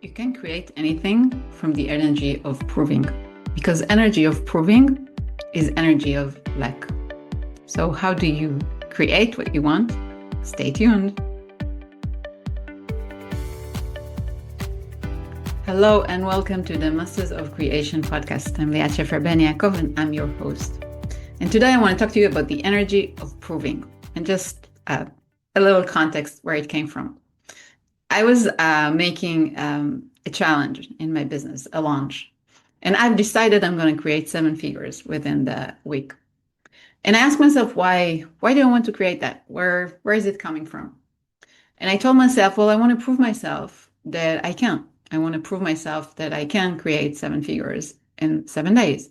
You can create anything from the energy of proving, because energy of proving is energy of lack. So how do you create what you want? Stay tuned. Hello and welcome to the Masters of Creation podcast. I'm Liat Schefer Ben Yakov and I'm your host. And today I want to talk to you about the energy of proving and just a little context where it came from. I was making a challenge in my business, a launch, and I've decided I'm going to create 7 figures within the week. And I asked myself, why do I want to create that? Where is it coming from? And I told myself, well, I want to prove myself that I can. I want to prove myself that I can create 7 figures in 7 days.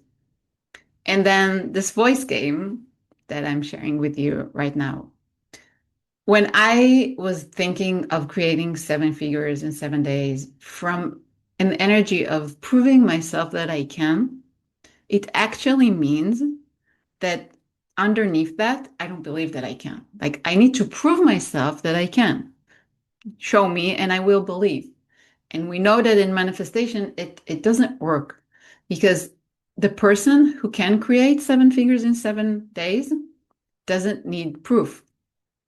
And then this voice came that I'm sharing with you right now. When I was thinking of creating 7 figures in 7 days from an energy of proving myself that I can, it actually means that underneath that, I don't believe that I can. Like, I need to prove myself that I can. Show me and I will believe. And we know that in manifestation, it doesn't work because the person who can create 7 figures in 7 days doesn't need proof.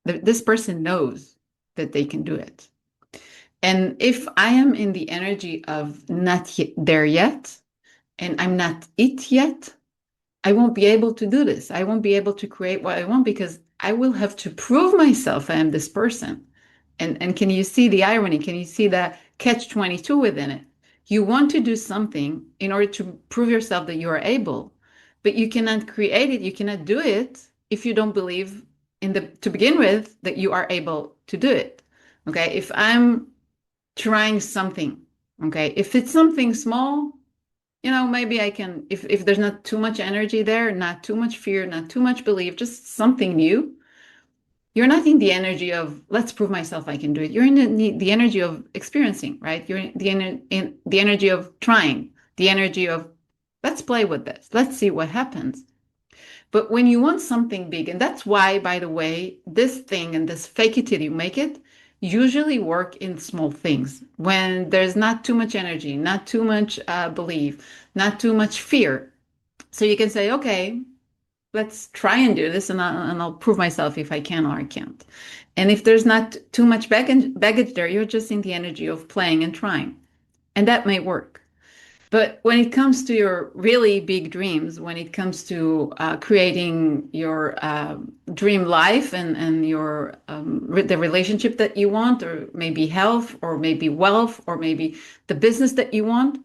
This person knows that they can do it. And if I am in the energy of not there yet, and I'm not it yet, I won't be able to do this. I won't be able to create what I want because I will have to prove myself I am this person. And can you see the irony? Can you see the catch-22 within it? You want to do something in order to prove yourself that you are able, but you cannot create it, you cannot do it if you don't believe to begin with that you are able to do it. Okay, if I'm trying something, okay, if it's something small, maybe I can, if there's not too much energy there, not too much fear, not too much belief, just something new. You're not in the energy of let's prove myself I can do it. You're in the energy of experiencing, right? You're in the energy of trying, the energy of let's play with this, let's see what happens. But when you want something big, and that's why, by the way, this thing and this fake it till you make it usually work in small things when there's not too much energy, not too much belief, not too much fear. So you can say, okay, let's try and do this, and I'll prove myself if I can or I can't. And if there's not too much baggage there, you're just in the energy of playing and trying. And that may work. But when it comes to your really big dreams, when it comes to creating your dream life and your the relationship that you want, or maybe health, or maybe wealth, or maybe the business that you want,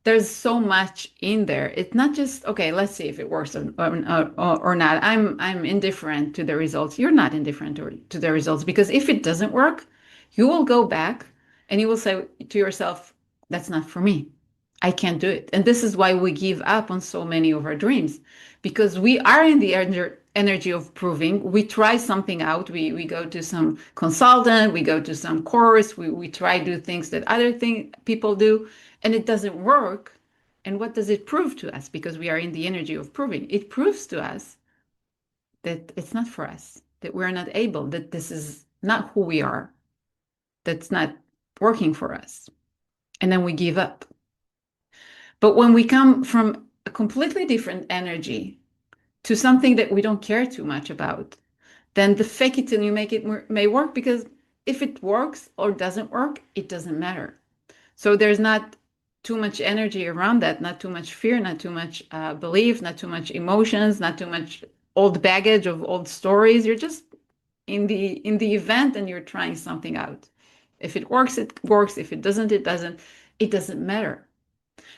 there's so much in there. It's not just, okay, let's see if it works or not. I'm indifferent to the results. You're not indifferent to the results, because if it doesn't work, you will go back and you will say to yourself, that's not for me. I can't do it. And this is why we give up on so many of our dreams, because we are in the energy of proving. We try something out. We go to some consultant, we go to some course, we try to do things that other people do, and it doesn't work. And what does it prove to us? Because we are in the energy of proving. It proves to us that it's not for us, that we're not able, that this is not who we are, that's not working for us. And then we give up. But when we come from a completely different energy to something that we don't care too much about, then the fake it till you make it may work, because if it works or doesn't work, it doesn't matter. So there's not too much energy around that, not too much fear, not too much belief, not too much emotions, not too much old baggage of old stories. You're just in the event and you're trying something out. If it works, it works. If it doesn't, it doesn't. It doesn't matter.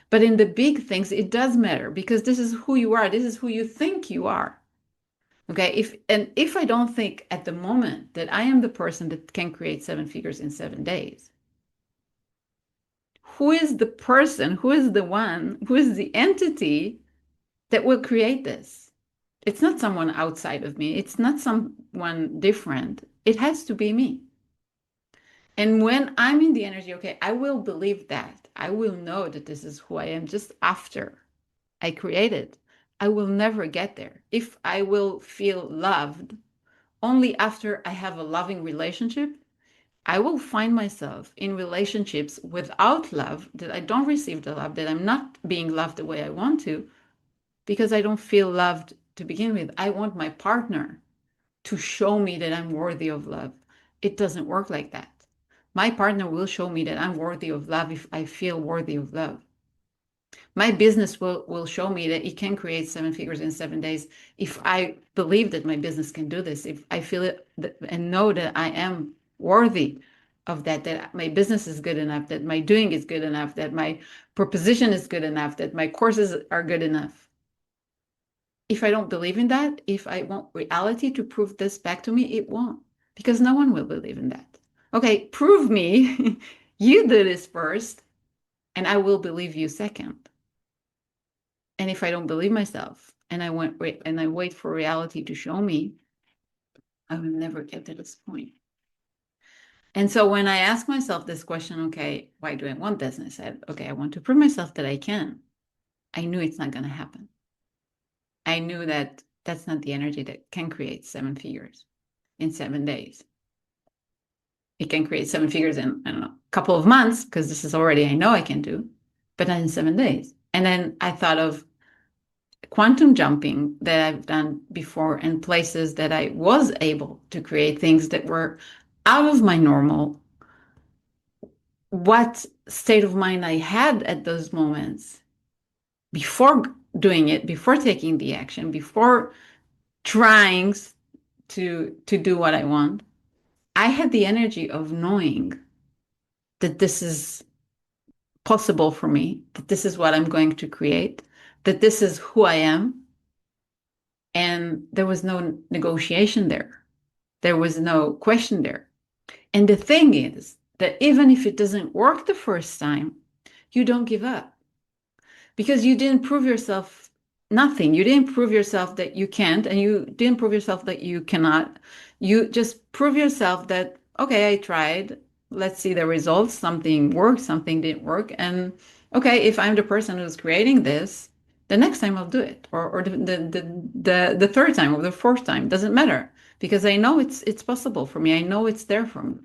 But in the big things, it does matter, because this is who you are. This is who you think you are. Okay. If I don't think at the moment that I am the person that can create 7 figures in 7 days, who is the person, who is the one, who is the entity that will create this? It's not someone outside of me. It's not someone different. It has to be me. And when I'm in the energy, okay, I will believe that. I will know that this is who I am just after I create it. I will never get there. If I will feel loved only after I have a loving relationship, I will find myself in relationships without love, that I don't receive the love, that I'm not being loved the way I want to, because I don't feel loved to begin with. I want my partner to show me that I'm worthy of love. It doesn't work like that. My partner will show me that I'm worthy of love if I feel worthy of love. My business will show me that it can create 7 figures in 7 days if I believe that my business can do this, if I feel it and know that I am worthy of that, that my business is good enough, that my doing is good enough, that my proposition is good enough, that my courses are good enough. If I don't believe in that, if I want reality to prove this back to me, it won't, because no one will believe in that. Okay, prove me, you do this first, and I will believe you second. And if I don't believe myself and I wait for reality to show me, I will never get to this point. And so when I ask myself this question, okay, why do I want this? And I said, okay, I want to prove myself that I can. I knew it's not going to happen. I knew that that's not the energy that can create 7 figures in 7 days. It can create 7 figures in, I don't know, a couple of months, because this is already, I know I can do, but not in 7 days. And then I thought of quantum jumping that I've done before, and places that I was able to create things that were out of my normal, what state of mind I had at those moments before doing it, before taking the action, before trying to do what I want. I had the energy of knowing that this is possible for me, that this is what I'm going to create, that this is who I am. And there was no negotiation there. There was no question there. And the thing is that even if it doesn't work the first time, you don't give up, because you didn't prove yourself nothing. You didn't prove yourself that you can't, and you didn't prove yourself that you cannot. You just prove yourself that, okay, I tried. Let's see the results. Something worked, something didn't work. And okay, if I'm the person who's creating this, the next time I'll do it, or the third time or the fourth time, doesn't matter, because I know it's possible for me. I know it's there for me.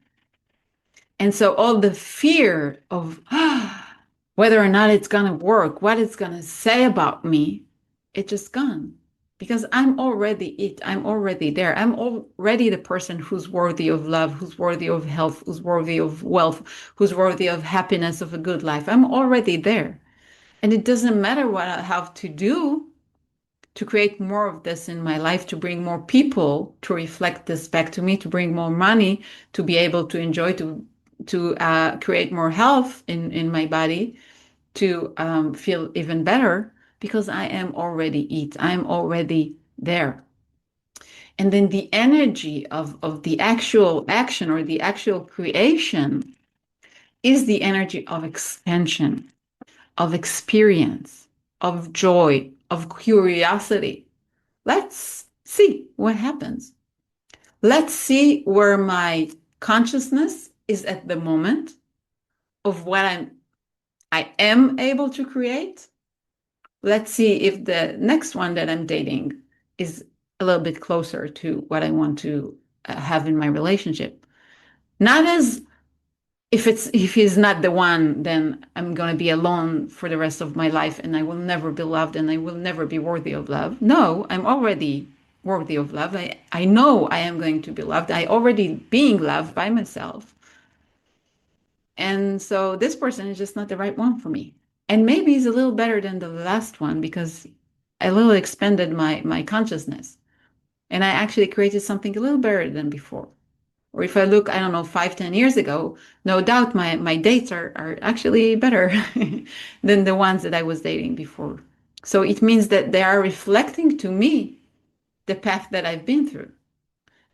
And so all the fear of whether or not it's going to work, what it's going to say about me, it's just gone. Because I'm already it. I'm already there. I'm already the person who's worthy of love, who's worthy of health, who's worthy of wealth, who's worthy of happiness, of a good life. I'm already there. And it doesn't matter what I have to do to create more of this in my life, to bring more people to reflect this back to me, to bring more money, to be able to enjoy, to create more health in my body, to feel even better, because I am already it. I am already there. And then the energy of the actual action or the actual creation is the energy of expansion, of experience, of joy, of curiosity. Let's see what happens. Let's see where my consciousness is at the moment of what I am able to create. Let's see if the next one that I'm dating is a little bit closer to what I want to have in my relationship. Not as if he's not the one, then I'm going to be alone for the rest of my life and I will never be loved and I will never be worthy of love. No, I'm already worthy of love. I know I am going to be loved. I already being loved by myself. And so this person is just not the right one for me. And maybe he's a little better than the last one because I a little expanded my consciousness. And I actually created something a little better than before. Or if I look, I don't know, 5, 10 years ago, no doubt my dates are actually better than the ones that I was dating before. So it means that they are reflecting to me the path that I've been through.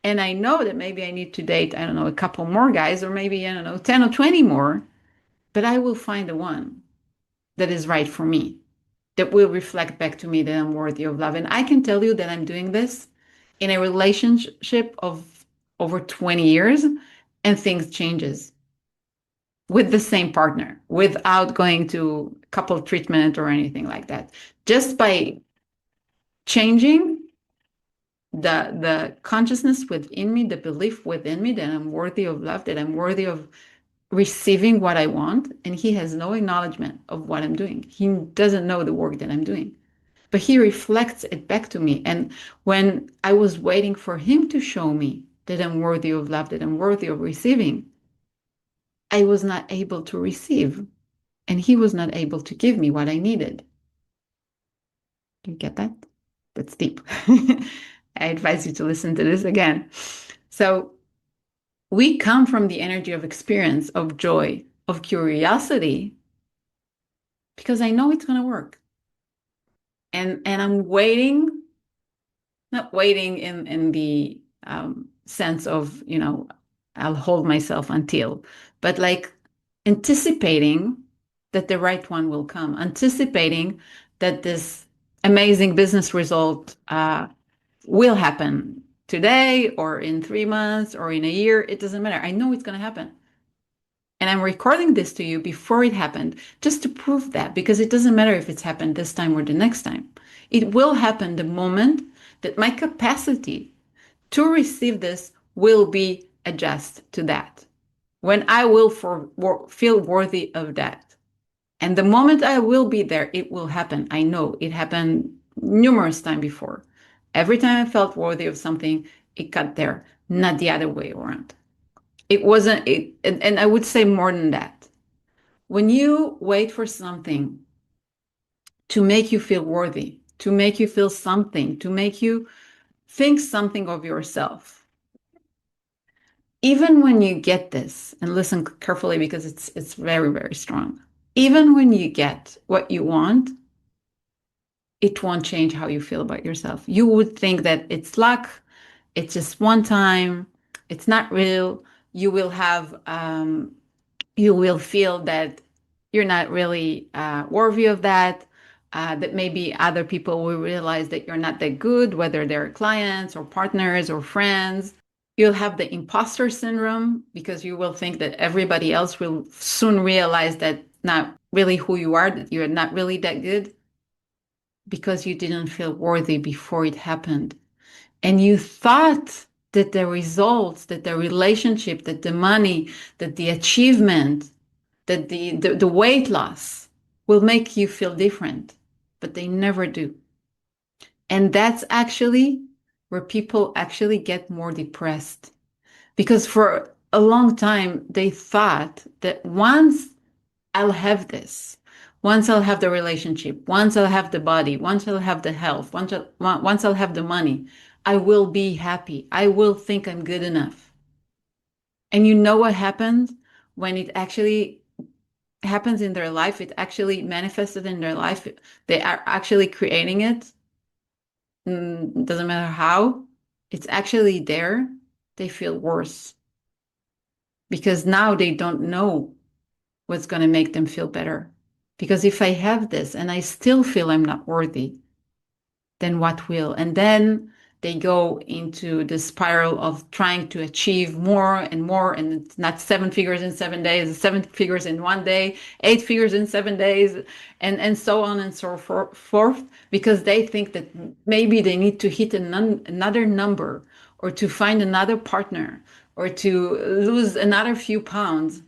And I know that maybe I need to date, I don't know, a couple more guys, or maybe, I don't know, 10 or 20 more, but I will find the one that is right for me, that will reflect back to me that I'm worthy of love. And I can tell you that I'm doing this in a relationship of over 20 years, and things changes with the same partner without going to couple treatment or anything like that. Just by changing the consciousness within me, the belief within me that I'm worthy of love, that I'm worthy of receiving what I want. And he has no acknowledgement of what I'm doing. He doesn't know the work that I'm doing, but he reflects it back to me. And when I was waiting for him to show me that I'm worthy of love, that I'm worthy of receiving, I was not able to receive. And he was not able to give me what I needed. Do you get that? That's deep. I advise you to listen to this again. So we come from the energy of experience, of joy, of curiosity, because I know it's going to work. And I'm waiting, not waiting in the sense of, I'll hold myself until, but like anticipating that the right one will come, anticipating that this amazing business result will happen today or in 3 months or in a year. It doesn't matter. I know it's going to happen. And I'm recording this to you before it happened, just to prove that, because it doesn't matter if it's happened this time or the next time. It will happen the moment that my capacity to receive this will be adjusted to that. When I will feel worthy of that. And the moment I will be there, it will happen. I know it happened numerous times before. Every time I felt worthy of something, it got there, not the other way around. It wasn't it, and I would say more than that. When you wait for something to make you feel worthy, to make you feel something, to make you think something of yourself, even when you get this, and listen carefully because it's very, very strong. Even when you get what you want, it won't change how you feel about yourself. You would think that it's luck, it's just one time, it's not real. You will have you will feel that you're not really worthy of that, that maybe other people will realize that you're not that good, whether they're clients or partners or friends. You'll have the imposter syndrome because you will think that everybody else will soon realize that not really who you are, that you're not really that good because you didn't feel worthy before it happened. And you thought that the results, that the relationship, that the money, that the achievement, that the weight loss will make you feel different, but they never do. And that's actually where people actually get more depressed. Because for a long time, they thought that once I'll have this, once I'll have the relationship, once I'll have the body, once I'll have the health, once I'll have the money, I will be happy. I will think I'm good enough. And you know what happens when it actually happens in their life? It actually manifested in their life. They are actually creating it. Doesn't matter how. It's actually there. They feel worse because now they don't know what's going to make them feel better. Because if I have this and I still feel I'm not worthy, then what will? And then they go into the spiral of trying to achieve more and more. And it's not 7 figures in 7 days, it's 7 figures in one day, 8 figures in 7 days, and so on and so forth, because they think that maybe they need to hit another number or to find another partner or to lose another few pounds.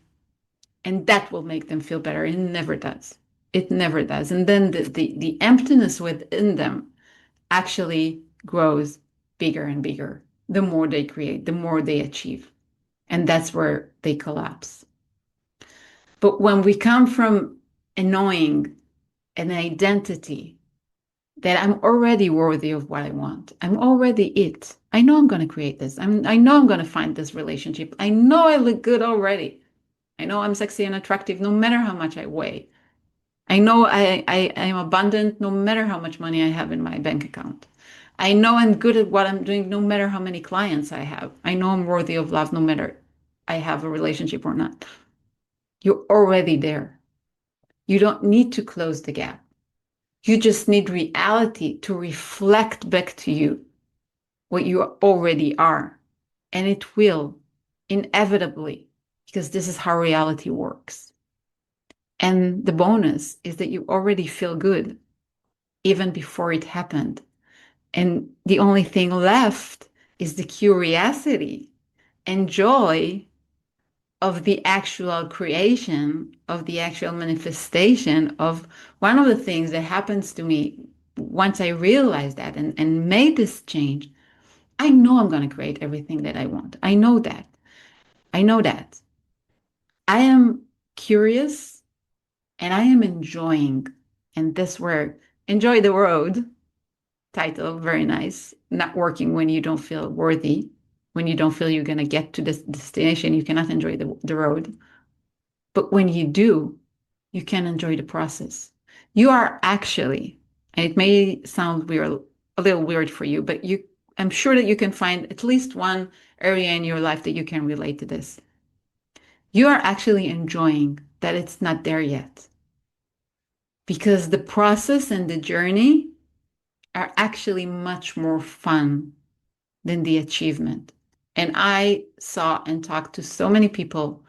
And that will make them feel better. It never does. It never does. And then the emptiness within them actually grows bigger and bigger. The more they create, the more they achieve. And that's where they collapse. But when we come from a knowing, an identity that I'm already worthy of what I want, I'm already it. I know I'm going to create this. I know I'm going to find this relationship. I know I look good already. I know I'm sexy and attractive no matter how much I weigh. I know I am abundant no matter how much money I have in my bank account. I know I'm good at what I'm doing no matter how many clients I have. I know I'm worthy of love no matter I have a relationship or not. You're already there. You don't need to close the gap. You just need reality to reflect back to you what you already are. And it will inevitably, because this is how reality works. And the bonus is that you already feel good even before it happened. And the only thing left is the curiosity and joy of the actual creation, of the actual manifestation of one of the things that happens to me once I realized that and made this change. I know I'm going to create everything that I want. I know that. I know that. I am curious and I am enjoying. And this word, enjoy the road, title, very nice. Not working when you don't feel worthy, when you don't feel you're going to get to this destination, you cannot enjoy the road. But when you do, you can enjoy the process. You are actually, and it may sound weird, a little weird for you, but I'm sure that you can find at least one area in your life that you can relate to this. You are actually enjoying that it's not there yet. Because the process and the journey are actually much more fun than the achievement. And I saw and talked to so many people,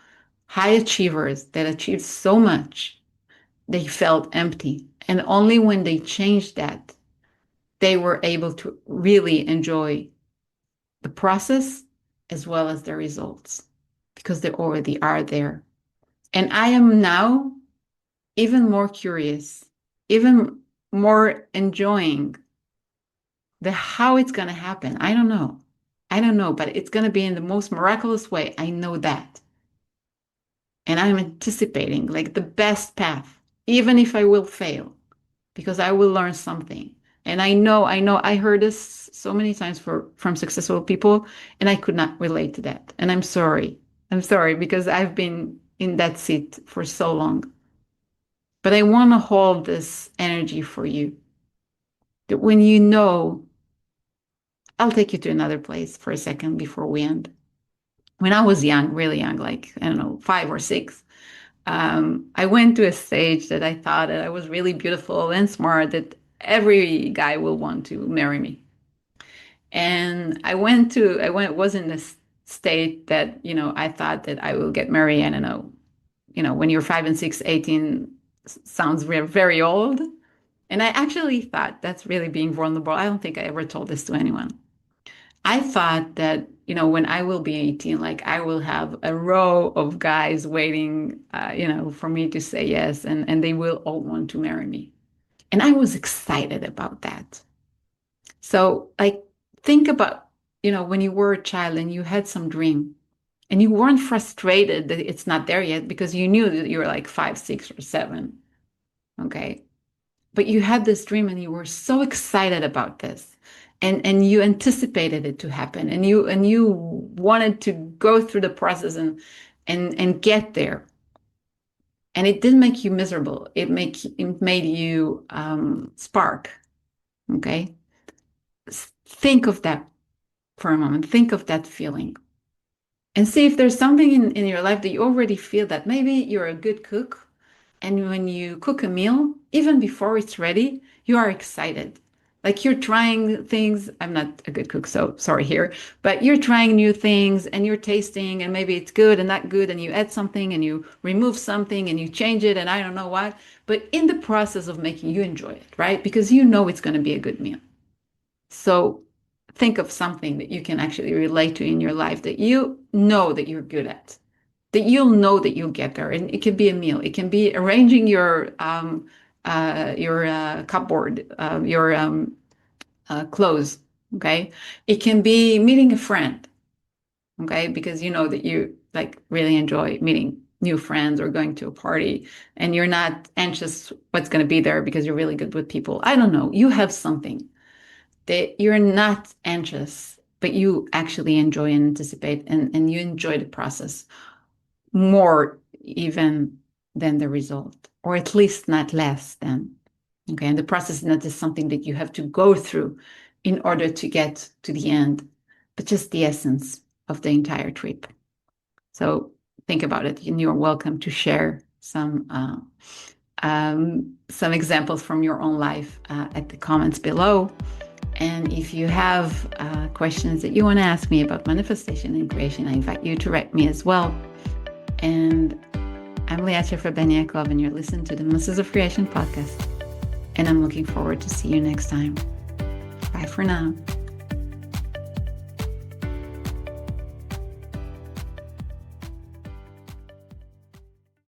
high achievers that achieved so much, they felt empty. And only when they changed that, they were able to really enjoy the process as well as the results because they already are there. And I am now even more curious, even more enjoying the how it's going to happen. I don't know. I don't know, but it's going to be in the most miraculous way. I know that. And I'm anticipating like the best path, even if I will fail, because I will learn something. And I heard this so many times from successful people, and I could not relate to that. And I'm sorry. I'm sorry because I've been in that seat for so long. But I want to hold this energy for you. That when you know, I'll take you to another place for a second before we end. When I was young, really young, like, I don't know, 5 or 6, I went to a stage that I thought that I was really beautiful and smart, that every guy will want to marry me. And was in this state that, I thought that I will get married. I don't know, when you're 5 and 6, 18 sounds very old. And I actually thought that's really being vulnerable. I don't think I ever told this to anyone. I thought that, when I will be 18, like I will have a row of guys waiting, for me to say yes, and they will all want to marry me. And I was excited about that. So, like, think about, when you were a child and you had some dream and you weren't frustrated that it's not there yet because you knew that you were like 5, 6, or 7. Okay. But you had this dream and you were so excited about this. And you anticipated it to happen, and you wanted to go through the process and get there. And it didn't make you miserable. It made you spark. Okay, think of that for a moment. Think of that feeling, and see if there's something in your life that you already feel that maybe you're a good cook, and when you cook a meal, even before it's ready, you are excited. Like you're trying things. I'm not a good cook, so sorry here, but you're trying new things and you're tasting, and maybe it's good and not good, and you add something and you remove something and you change it, and I don't know what. But in the process of making, you enjoy it, right? Because you know it's going to be a good meal. So think of something that you can actually relate to in your life that you know that you're good at, that you'll know that you'll get there. And it can be a meal. It can be arranging your cupboard, your clothes. Okay. It can be meeting a friend. Okay. Because you know that you like really enjoy meeting new friends or going to a party, and you're not anxious what's going to be there because you're really good with people. I don't know. You have something that you're not anxious, but you actually enjoy and anticipate, and you enjoy the process more even than the result, or at least not less than. Okay. And the process is not just something that you have to go through in order to get to the end, but just the essence of the entire trip. So think about it, and you're welcome to share some examples from your own life at the comments below. And if you have questions that you want to ask me about manifestation and creation, I invite you to write me as well. And I'm Liat Schefer Ben Yakov, and you're listening to the Masters of Creation podcast. And I'm looking forward to see you next time. Bye. Bye for now.